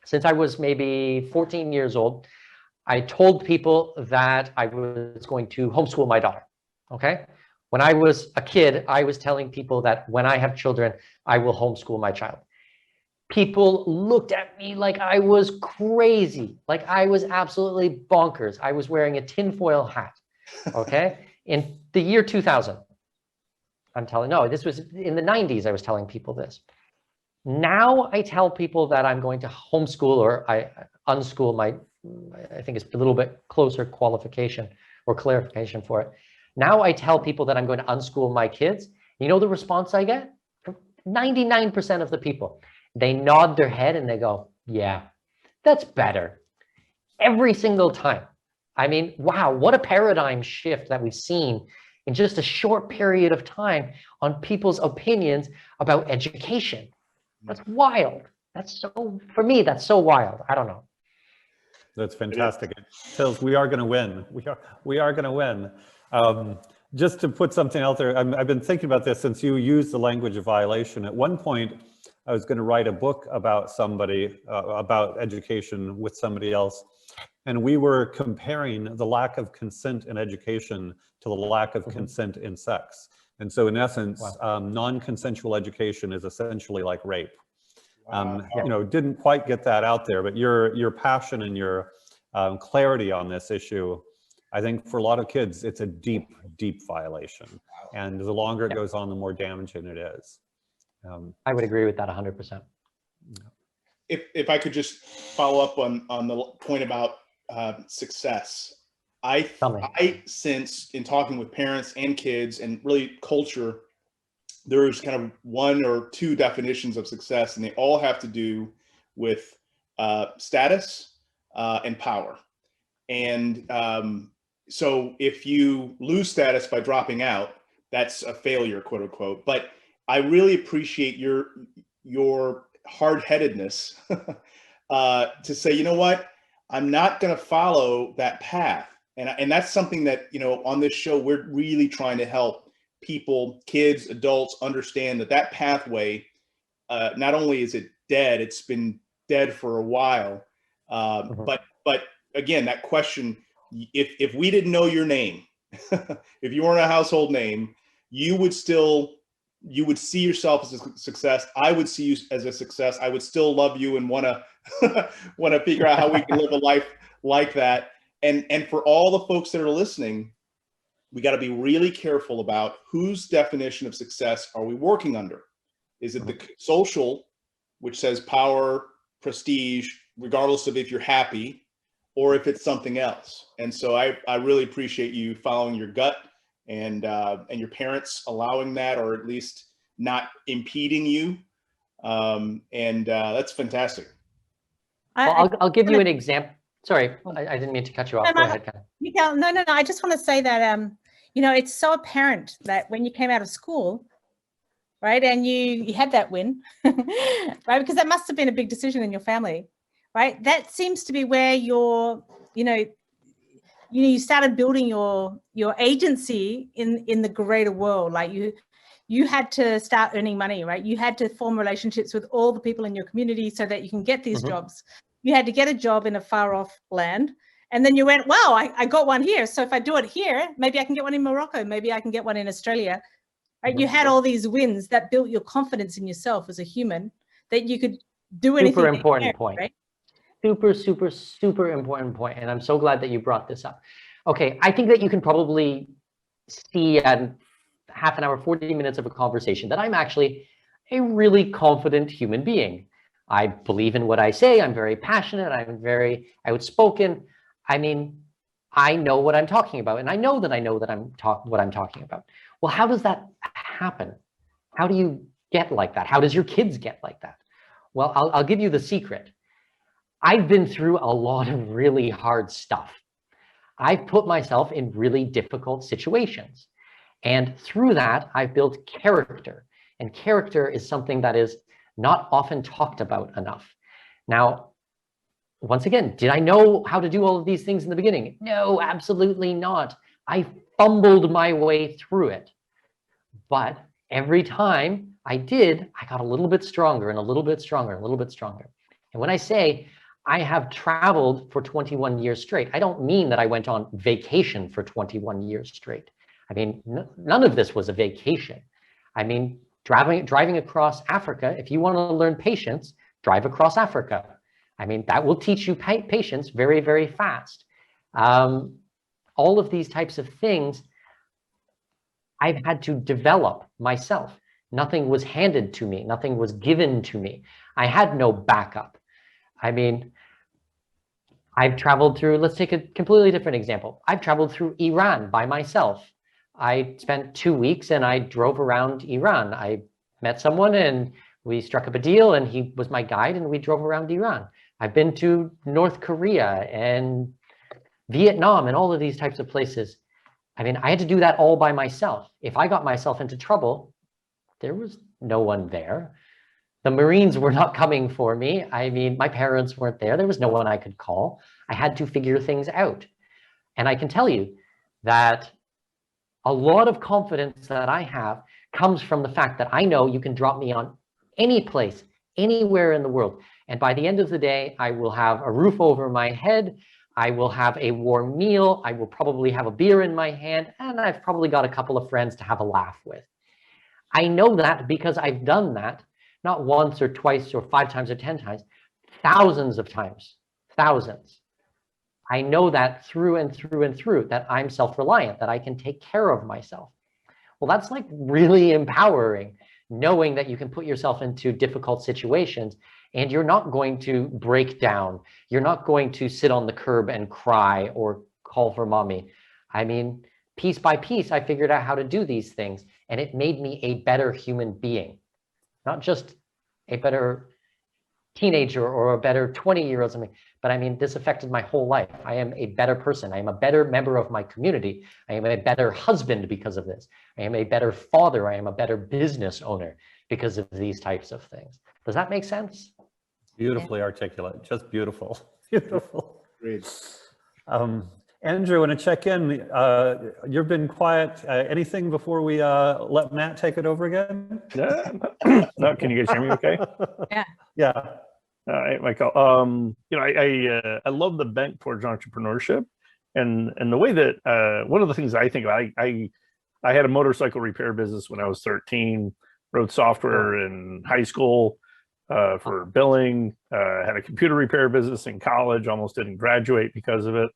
Speaker 5: Since I was maybe 14 years old, I told people that I was going to homeschool my daughter, okay? When I was a kid, I was telling people that when I have children, I will homeschool my child. People looked at me like I was crazy, like I was absolutely bonkers. I was wearing a tinfoil hat, okay? In the year 2000, this was in the 90s, I was telling people this. Now I tell people that I'm going to homeschool, or I unschool my, I think it's a little bit closer qualification or clarification for it. Now I tell people that I'm going to unschool my kids. You know the response I get? From 99% of the people. They nod their head and they go, yeah, that's better. Every single time. I mean, wow, what a paradigm shift that we've seen in just a short period of time on people's opinions about education. That's wild. For me, that's so wild. I don't know.
Speaker 1: That's fantastic. It tells we are going to win. We are going to win. Just to put something out there, I've been thinking about this since you used the language of violation. At one point, I was going to write a book about somebody, about education with somebody else. And we were comparing the lack of consent in education to the lack of consent in sex. And so in essence, non-consensual education is essentially like rape. You know, didn't quite get that out there, but your passion and your clarity on this issue, I think for a lot of kids, it's a deep, deep violation. And the longer it goes on, the more damaging it is.
Speaker 5: I would agree with that 100%.
Speaker 4: If I could just follow up on the point about success, I sense in talking with parents and kids and really culture, there's kind of one or two definitions of success, and they all have to do with status and power. And so if you lose status by dropping out, that's a failure, quote unquote. But I really appreciate your hard-headedness to say, you know what, I'm not going to follow that path. And that's something that, you know, on this show, we're really trying to help people, kids, adults, understand that that pathway, not only is it dead, it's been dead for a while. But again, that question, if we didn't know your name, if you weren't a household name, you would see yourself as a success. I would see you as a success. I would still love you and want to figure out how we can live a life like that. And for all the folks that are listening, we got to be really careful about whose definition of success are we working under. Is it the social, which says power, prestige, regardless of if you're happy, or if it's something else? And so I really appreciate you following your gut, and your parents allowing that, or at least not impeding you. That's fantastic.
Speaker 5: Well, I'll give you an example. Sorry, I didn't mean to cut you off. Go ahead, Catherine.
Speaker 6: Mikkel, no. I just want to say that, it's so apparent that when you came out of school, right, and you had that win, right, because that must have been a big decision in your family, right? That seems to be where you started building your agency in the greater world. Like you had to start earning money, right? You had to form relationships with all the people in your community so that you can get these jobs. You had to get a job in a far off land. And then you went, wow, I got one here. So if I do it here, maybe I can get one in Morocco. Maybe I can get one in Australia. Right? You had all these wins that built your confidence in yourself as a human, that you could do anything.
Speaker 5: Super important point.
Speaker 6: Right?
Speaker 5: Super, super, super important point. And I'm so glad that you brought this up. Okay, I think that you can probably see at half an hour, 40 minutes of a conversation that I'm actually a really confident human being. I believe in what I say. I'm very passionate. I'm very outspoken. I mean, I know what I'm talking about, and I know that what I'm talking about. Well, how does that happen? How do you get like that? How does your kids get like that? Well, I'll give you the secret. I've been through a lot of really hard stuff. I've put myself in really difficult situations. And through that, I've built character. And character is something that is not often talked about enough. Now, once again, did I know how to do all of these things in the beginning? No, absolutely not. I fumbled my way through it. But every time I did, I got a little bit stronger and a little bit stronger, a little bit stronger. And when I say I have traveled for 21 years straight, I don't mean that I went on vacation for 21 years straight. I mean, none of this was a vacation. I mean, driving across Africa, if you want to learn patience, drive across Africa. I mean, that will teach you patience very, very fast. All of these types of things, I've had to develop myself. Nothing was handed to me. Nothing was given to me. I had no backup. I mean, I've traveled through, let's take a completely different example. I've traveled through Iran by myself. I spent 2 weeks and I drove around Iran. I met someone and we struck up a deal and he was my guide and we drove around Iran. I've been to North Korea and Vietnam and all of these types of places. I mean, I had to do that all by myself. If I got myself into trouble, there was no one there. The Marines were not coming for me. I mean, my parents weren't there. There was no one I could call. I had to figure things out. And I can tell you that a lot of confidence that I have comes from the fact that I know you can drop me on any place, anywhere in the world. And by the end of the day, I will have a roof over my head. I will have a warm meal. I will probably have a beer in my hand. And I've probably got a couple of friends to have a laugh with. I know that because I've done that, not once or twice or 5 times or 10 times, thousands of times, thousands. I know that through and through and through, that I'm self-reliant, that I can take care of myself. Well, that's like really empowering, knowing that you can put yourself into difficult situations and you're not going to break down. You're not going to sit on the curb and cry or call for mommy. I mean, piece by piece, I figured out how to do these things and it made me a better human being, not just a better teenager or a better 20-year-old or something, but I mean, this affected my whole life. I am a better person. I am a better member of my community. I am a better husband because of this. I am a better father. I am a better business owner because of these types of things. Does that make sense?
Speaker 1: Beautifully articulate, just beautiful, beautiful.
Speaker 4: Great.
Speaker 1: Andrew, I want to check in. You've been quiet. Anything before we let Matt take it over again?
Speaker 3: Yeah. No, can you guys hear me okay?
Speaker 2: Yeah.
Speaker 1: Yeah.
Speaker 3: All right, Michael. You know, I love the bent towards entrepreneurship, and the way that one of the things I think about, I had a motorcycle repair business when I was 13, wrote software in high school for billing, had a computer repair business in college, almost didn't graduate because of it.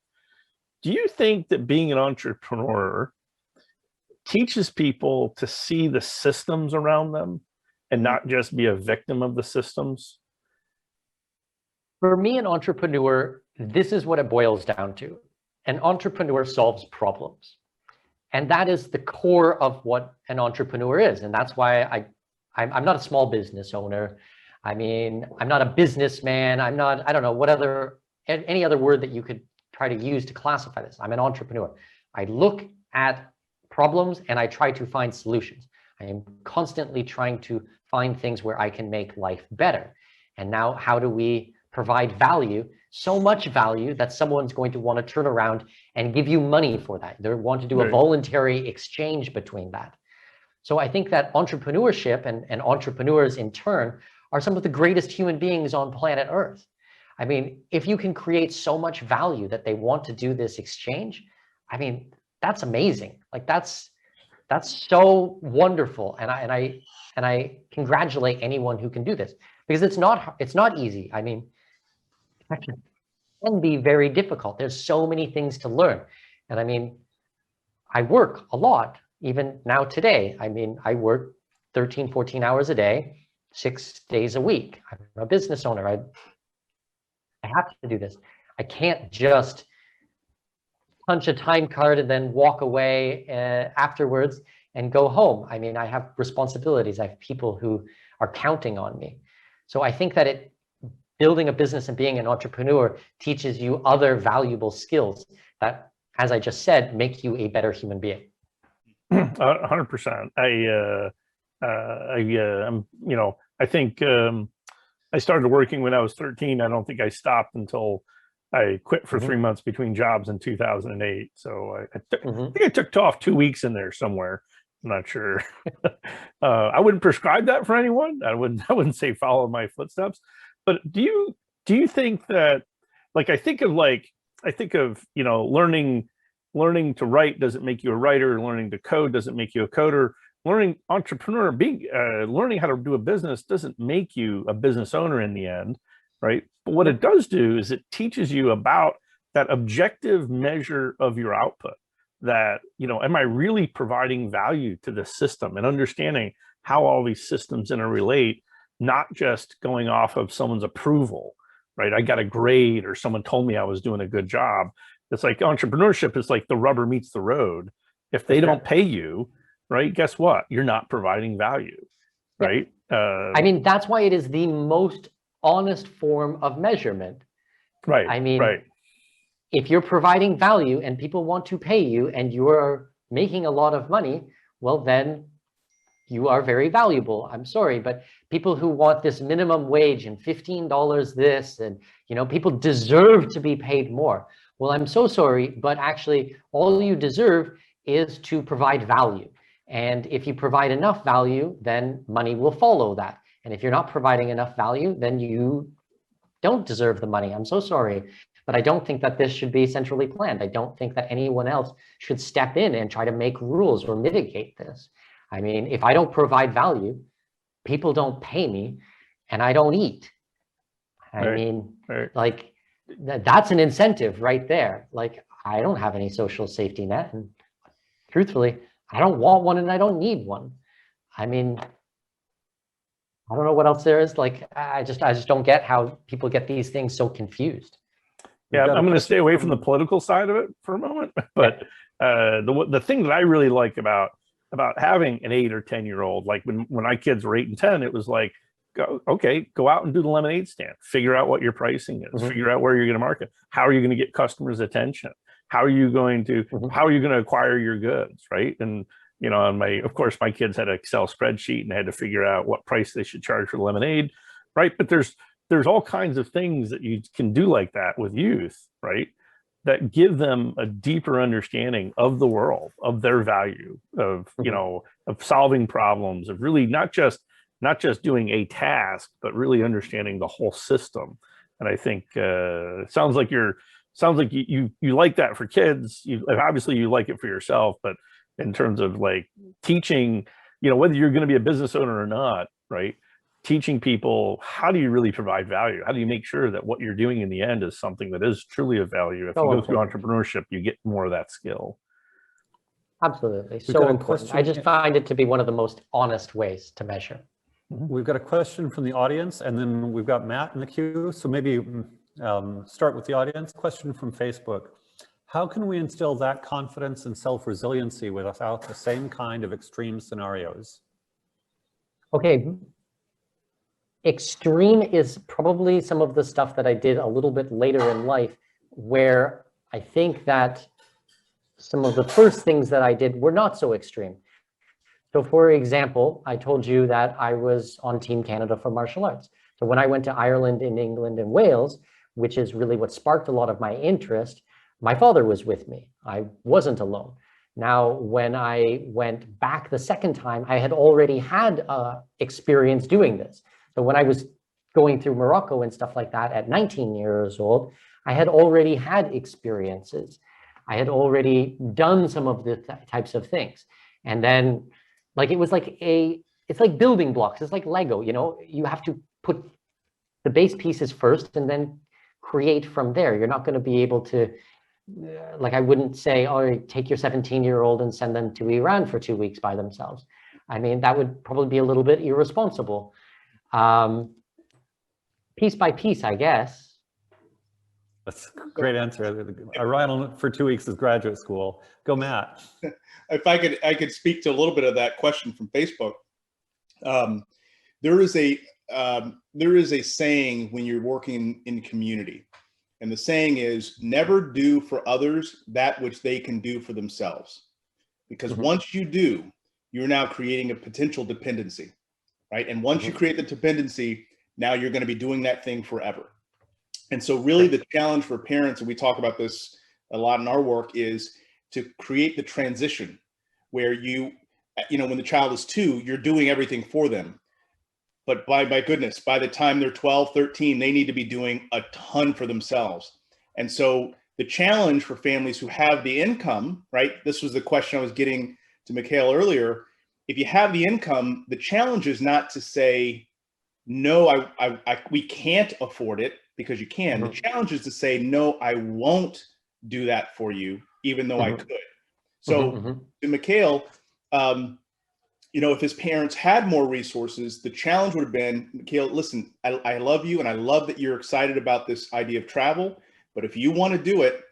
Speaker 3: Do you think that being an entrepreneur teaches people to see the systems around them and not just be a victim of the systems?
Speaker 5: For me, an entrepreneur, this is what it boils down to. An entrepreneur solves problems. And that is the core of what an entrepreneur is. And that's why I'm not a small business owner. I mean, I'm not a businessman. I'm not, I don't know, any other word that you could try to use to classify this. I'm an entrepreneur. I look at problems and I try to find solutions. I am constantly trying to find things where I can make life better. And now, how do we provide value, so much value that someone's going to want to turn around and give you money for that? They want to do a voluntary exchange between that. So I think that entrepreneurship and entrepreneurs in turn are some of the greatest human beings on planet Earth. I mean, if you can create so much value that they want to do this exchange, I mean, that's amazing. Like that's so wonderful. And I congratulate anyone who can do this, because it's not easy. I mean, it can be very difficult. There's so many things to learn. And I mean, I work a lot, even now today. I mean, I work 13, 14 hours a day, 6 days a week. I'm a business owner. I have to do this. I can't just punch a time card and then walk away afterwards and go home. I mean, I have responsibilities. I have people who are counting on me. So I think that building a business and being an entrepreneur teaches you other valuable skills that, as I just said, make you a better human being.
Speaker 3: 100%. You know, I think I started working when I was 13. I don't think I stopped until I quit for 3 months between jobs in 2008. So I think I took off 2 weeks in there somewhere. I'm not sure. I wouldn't prescribe that for anyone. I wouldn't say follow my footsteps. But do you think that, like, I think of, you know, learning to write doesn't make you a writer. Learning to code doesn't make you a coder. Learning learning how to do a business doesn't make you a business owner in the end, right? But what it does do is it teaches you about that objective measure of your output. That, you know, am I really providing value to the system, and understanding how all these systems interrelate, not just going off of someone's approval, right? I got a grade or someone told me I was doing a good job. It's like entrepreneurship is like the rubber meets the road. If they don't pay you, right, guess what? You're not providing value, right?
Speaker 5: I mean, that's why it is the most honest form of measurement.
Speaker 3: Right.
Speaker 5: I mean, if you're providing value and people want to pay you and you're making a lot of money, well, then you are very valuable. I'm sorry, but people who want this minimum wage and $15 this, and, you know, people deserve to be paid more. Well, I'm so sorry, but actually all you deserve is to provide value. And if you provide enough value, then money will follow that. And if you're not providing enough value, then you don't deserve the money. I'm so sorry, but I don't think that this should be centrally planned. I don't think that anyone else should step in and try to make rules or mitigate this. I mean, if I don't provide value, people don't pay me and I don't eat. I mean, like, that's an incentive right there. Like, I don't have any social safety net, and truthfully, I don't want one and I don't need one. I mean, I don't know what else there is. Like, I just don't get how people get these things so confused.
Speaker 3: Yeah, I'm going to stay away from the political side of it for a moment. But the thing that I really like about having an 8 or 10-year-old, like when my kids were 8 and 10, it was like, go out and do the lemonade stand. Figure out what your pricing is. Figure out where you're going to market. How are you going to get customers' attention? How are you going to acquire your goods, right? And, you know, of course, my kids had an Excel spreadsheet and had to figure out what price they should charge for the lemonade, right? But there's all kinds of things that you can do like that with youth, right? that give them a deeper understanding of the world, of their value, of, you know, of solving problems, of really not just doing a task, but really understanding the whole system. And I think it sounds like you like that for kids. Obviously you like it for yourself, but in terms of like teaching, you know, whether you're going to be a business owner or not, right? Teaching people, how do you really provide value? How do you make sure that what you're doing in the end is something that is truly of value? If you go through entrepreneurship, you get more of that skill.
Speaker 5: Absolutely. So important. I just find it to be one of the most honest ways to measure.
Speaker 1: We've got a question from the audience, and then we've got Matt in the queue. So maybe start with the audience. Question from Facebook. How can we instill that confidence and self-resiliency without the same kind of extreme scenarios?
Speaker 5: Okay. Extreme is probably some of the stuff that I did a little bit later in life, where I think that some of the first things that I did were not so extreme. So for example, I told you that I was on Team Canada for martial arts. So when I went to Ireland and England and Wales, which is really what sparked a lot of my interest, my father was with me. I wasn't alone. Now, when I went back the second time, I had already had experience doing this. So when I was going through Morocco and stuff like that at 19 years old, I had already had experiences. I had already done some of the types of things. And then like, it was like it's like building blocks. It's like Lego, you know, you have to put the base pieces first and then create from there. You're not going to be able to, like, I wouldn't say, oh, take your 17-year-old and send them to Iran for 2 weeks by themselves. I mean, that would probably be a little bit irresponsible. Piece by piece, I guess.
Speaker 1: That's a great answer. Iran for 2 weeks is graduate school. Go, Matt.
Speaker 4: If I could speak to a little bit of that question from Facebook. There is a saying when you're working in community, and the saying is, never do for others that which they can do for themselves. Because once you do, you're now creating a potential dependency, right? And once you create the dependency, now you're going to be doing that thing forever. And so really the challenge for parents, and we talk about this a lot in our work, is to create the transition where you know, when the child is 2, you're doing everything for them. But by goodness, by the time they're 12, 13, they need to be doing a ton for themselves. And so the challenge for families who have the income, right? This was the question I was getting to Mikkel earlier. If you have the income, the challenge is not to say, no, we can't afford it, because you can. The challenge is to say, no, I won't do that for you, even though I could. So to Mikkel, you know, if his parents had more resources, the challenge would have been, Mikkel, listen, I love you, and I love that you're excited about this idea of travel, but if you want to do it,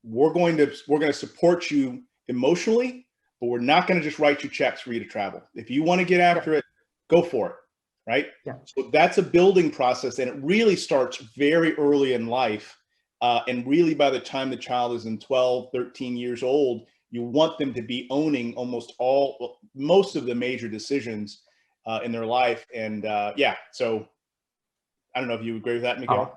Speaker 4: we're going to support you emotionally, but we're not going to just write you checks for you to travel. If you want to get after it, go for it, right? Yeah. So that's a building process, and it really starts very early in life, and really by the time the child is in 12, 13 years old, you want them to be owning most of the major decisions in their life. And yeah, so I don't know if you agree with that, Mikkel.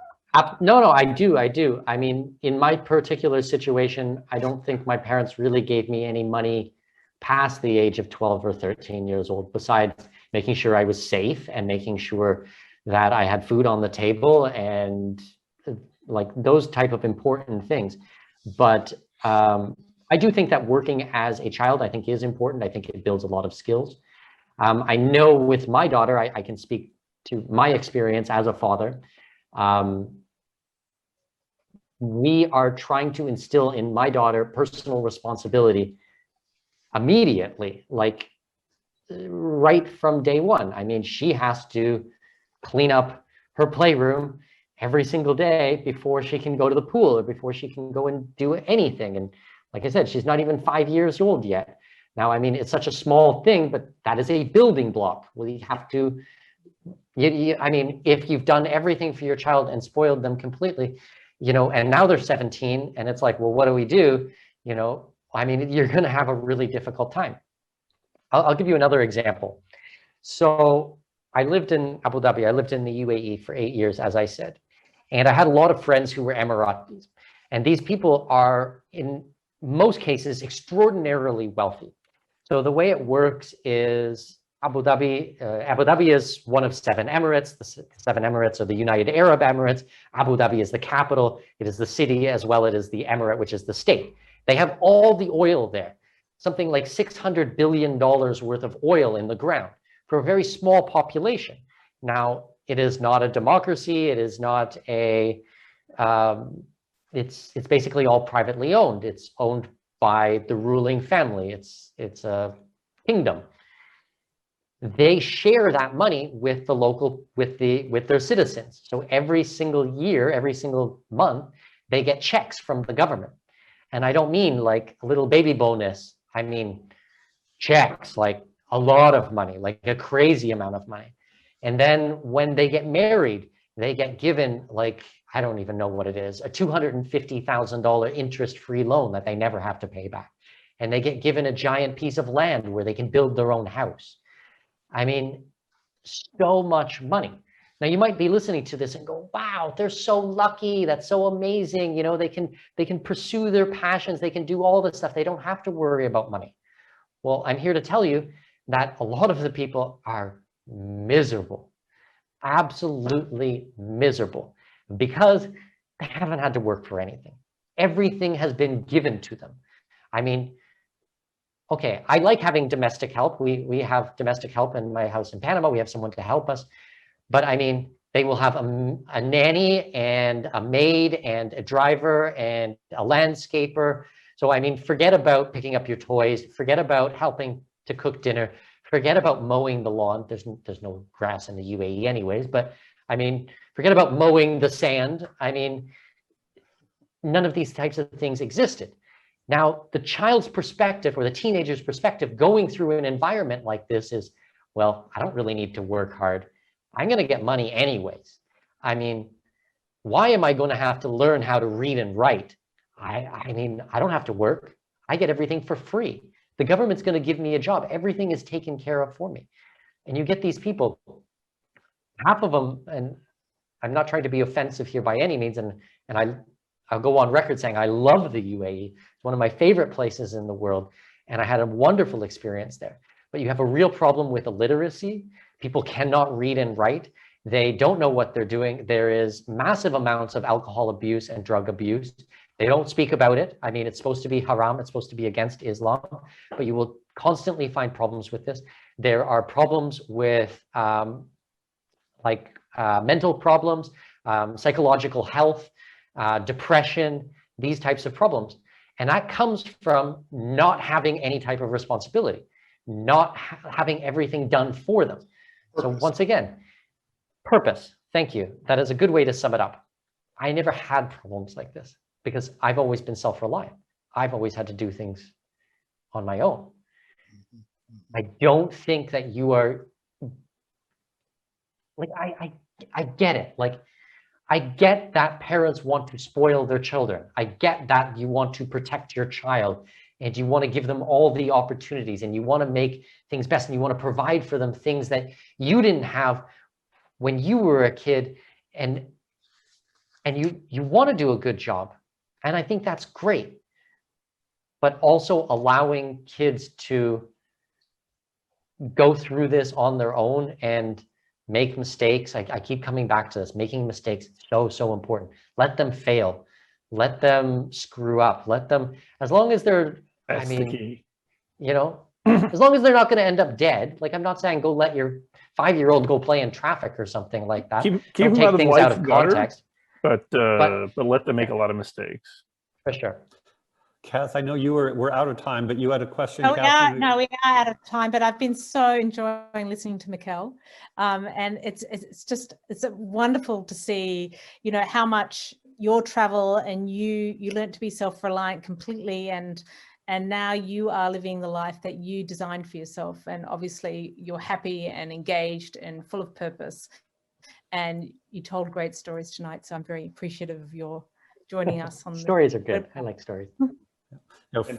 Speaker 5: No, I do. I mean, in my particular situation, I don't think my parents really gave me any money past the age of 12 or 13 years old, besides making sure I was safe and making sure that I had food on the table and like those type of important things. But I do think that working as a child, I think, is important. I think it builds a lot of skills. I know with my daughter, I can speak to my experience as a father. We are trying to instill in my daughter personal responsibility immediately, like right from day one. I mean, she has to clean up her playroom every single day before she can go to the pool or before she can go and do anything. And like I said, she's not even 5 years old yet. Now, I mean, it's such a small thing, but that is a building block. We have to, I mean, if you've done everything for your child and spoiled them completely, you know, and now they're 17 and it's like, well, what do we do? You know, I mean, you're going to have a really difficult time. I'll give you another example. So I lived in Abu Dhabi. I lived in the UAE for 8 years, as I said. And I had a lot of friends who were Emiratis. And these people are, in most cases, extraordinarily wealthy. So the way it works is Abu Dhabi is one of 7 emirates. The 7 emirates are the United Arab Emirates. Abu Dhabi is the capital. It is the city as well. It is the emirate, which is the state. They have all the oil there, something like $600 billion worth of oil in the ground for a very small population. Now, it is not a democracy. It is not a, it's basically all privately owned. It's owned by the ruling family. It's a kingdom. They share that money with the local, with their citizens. So every single year, every single month, they get checks from the government. And I don't mean like a little baby bonus. I mean checks, like a lot of money, like a crazy amount of money. And then when they get married, they get given, like, I don't even know what it is, a $250,000 interest-free loan that they never have to pay back. And they get given a giant piece of land where they can build their own house. I mean, so much money. Now you might be listening to this and go, wow, they're so lucky. That's so amazing. You know, they can pursue their passions. They can do all this stuff. They don't have to worry about money. Well, I'm here to tell you that a lot of the people are miserable, absolutely miserable, because they haven't had to work for anything. Everything has been given to them. I mean, okay, I like having domestic help. We have domestic help in my house in Panama. We have someone to help us. But I mean, they will have a nanny and a maid and a driver and a landscaper. So I mean, forget about picking up your toys. Forget about helping to cook dinner. Forget about mowing the lawn. There's no grass in the UAE anyways. But I mean, forget about mowing the sand. I mean, none of these types of things existed. Now, the child's perspective or the teenager's perspective going through an environment like this is, well, I don't really need to work hard. I'm going to get money anyways. I mean, why am I going to have to learn how to read and write? I mean, I don't have to work. I get everything for free. The government's going to give me a job. Everything is taken care of for me. And you get these people, half of them, and I'm not trying to be offensive here by any means, and I'll go on record saying I love the UAE. It's one of my favorite places in the world, and I had a wonderful experience there. But you have a real problem with illiteracy. People cannot read and write. They don't know what they're doing. There is massive amounts of alcohol abuse and drug abuse. They don't speak about it. I mean, it's supposed to be haram. It's supposed to be against Islam, but you will constantly find problems with this. There are problems with mental problems, psychological health, depression, these types of problems. And that comes from not having any type of responsibility, not having everything done for them. So once again, purpose. Thank you. That is a good way to sum it up. I never had problems like this because I've always been self-reliant. I've always had to do things on my own. I don't think that you are, like, I get it. Like, I get that parents want to spoil their children. I get that you want to protect your child and you want to give them all the opportunities and you want to make things best and you want to provide for them things that you didn't have when you were a kid, and you want to do a good job. And I think that's great. But also allowing kids to go through this on their own and make mistakes. I keep coming back to this. Making mistakes is so important. Let them fail. Let them screw up. Let them, as long as they're,
Speaker 3: That's the key.
Speaker 5: You know, as long as they're not going to end up dead. Like, I'm not saying go let your 5-year-old go play in traffic or something like that.
Speaker 3: Keep
Speaker 5: Don't
Speaker 3: them
Speaker 5: take
Speaker 3: out of
Speaker 5: things out of context.
Speaker 3: But let them make a lot of mistakes.
Speaker 5: For sure.
Speaker 1: Kath, I know we're out of time, but you had a question.
Speaker 6: Oh,
Speaker 1: Catherine?
Speaker 6: no, we are out of time, but I've been so enjoying listening to Mikkel. And it's wonderful to see, you know, how much your travel and you learned to be self-reliant completely, and now you are living the life that you designed for yourself. And obviously you're happy and engaged and full of purpose. And you told great stories tonight. So I'm very appreciative of your joining us on
Speaker 5: Stories are good. I like stories.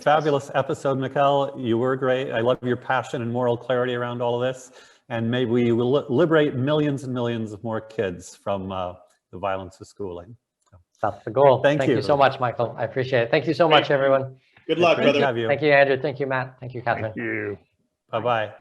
Speaker 1: Fabulous episode, Mikkel. You were great. I love your passion and moral clarity around all of this. And maybe we will liberate millions and millions of more kids from the violence of schooling.
Speaker 5: That's the goal.
Speaker 1: Thank
Speaker 5: you
Speaker 1: you.
Speaker 5: so much, Michael. I appreciate it. Thank you so much, everyone.
Speaker 4: Good luck,
Speaker 1: Great to
Speaker 4: brother.
Speaker 1: have you.
Speaker 5: Thank you, Andrew. Thank you, Matt. Thank you, Catherine.
Speaker 3: Thank you.
Speaker 1: Bye-bye.